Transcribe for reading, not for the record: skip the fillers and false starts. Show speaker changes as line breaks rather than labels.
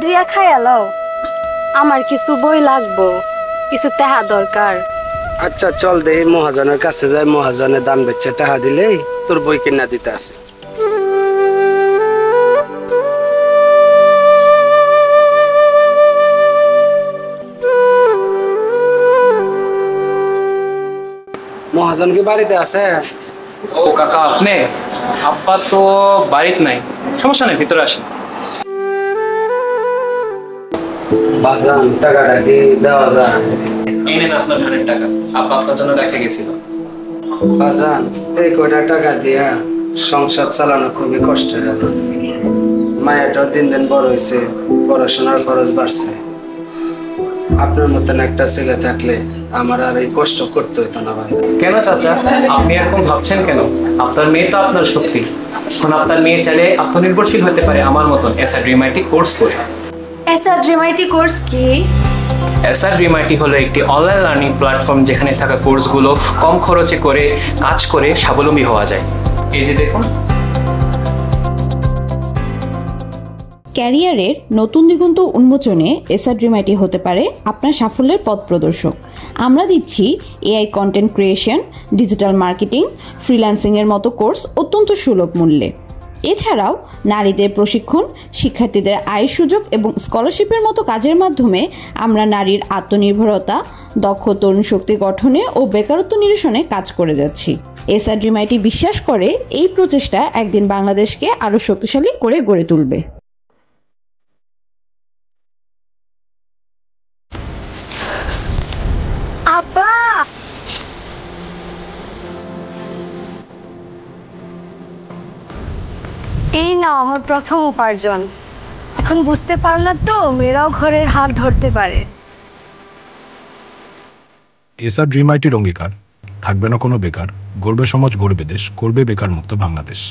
ধুইয়া খাইয়া লও। আমার কিছু বই লাগবো, কিছু টাকা দরকার।
আচ্ছা চল দেই মহাজনের কাছে যাই, মহাজনের দান বেচে টাকা দিলেই তোর বই কিনা দিতে আছে। মহাজন কি বাড়িতে আছে?
ও কাকা আপনি? আব্বা তো বাড়িতে নাই, সমস্যা নেই, ভিতরে আসেন।
বাজান টাকাটা কি দেওয়া যায়?
এই নেন আপনার ধানের টাকা, আব্বা আপনার জন্য রেখে গেছিল।
বাজান এই কয়টা টাকা দিয়া সংসার চালানো খুবই কষ্টের আছে। মায়েরটাও দিন দিন বড় হয়েছে, পড়াশোনার খরচ বাড়ছে। আপনার মতন একটা ছেলে থাকলে আমার আর এই কষ্ট করতে হইতো না ভাই।
কেন চাচা আপনি এরকম ভাবছেন কেন? আপনার মেয়ে তো আপনার শক্তি। এখন আপনার মেয়ে চাইলে আত্মনির্ভরশীল হতে পারে আমার মতন এসআরডিএমআইটি কোর্স করে।
এসআরডিএমআইটি কোর্স কি?
এসআরডিএমআইটি হলো একটি অনলাইন লার্নিং প্ল্যাটফর্ম যেখানে থাকা কোর্সগুলো কম খরচে করে কাজ করে স্বাবলম্বী হওয়া যায়। এই যে দেখুন,
ক্যারিয়ারের নতুন দিগন্ত উন্মোচনে এসআরডিএমআইটি হতে পারে আপনার সাফল্যের পথ প্রদর্শক। আমরা দিচ্ছি AI content creation, digital marketing, ফ্রিল্যান্সিংয়ের মতো কোর্স অত্যন্ত সুলভ মূল্যে। এছাড়াও নারীদের প্রশিক্ষণ, শিক্ষার্থীদের আয়ের সুযোগ এবং স্কলারশিপের মতো কাজের মাধ্যমে আমরা নারীর আত্মনির্ভরতা, দক্ষ তরুণ শক্তি গঠনে ও বেকারত্ব নিরসনে কাজ করে যাচ্ছি। এসআরডিএমআইটি বিশ্বাস করে এই প্রচেষ্টা একদিন বাংলাদেশকে আরও শক্তিশালী করে গড়ে তুলবে।
আব্বা, এই নাও আমার প্রথম উপার্জন। এখন বুঝতে পারলাম তো মেয়েরাও ঘরের হাত ধরতে পারে।
এসআরডিএমআইটির অঙ্গীকার, থাকবে না কোনো বেকার, গড়বে সমাজ, গড়বে দেশ, করবে বেকার মুক্ত বাংলাদেশ।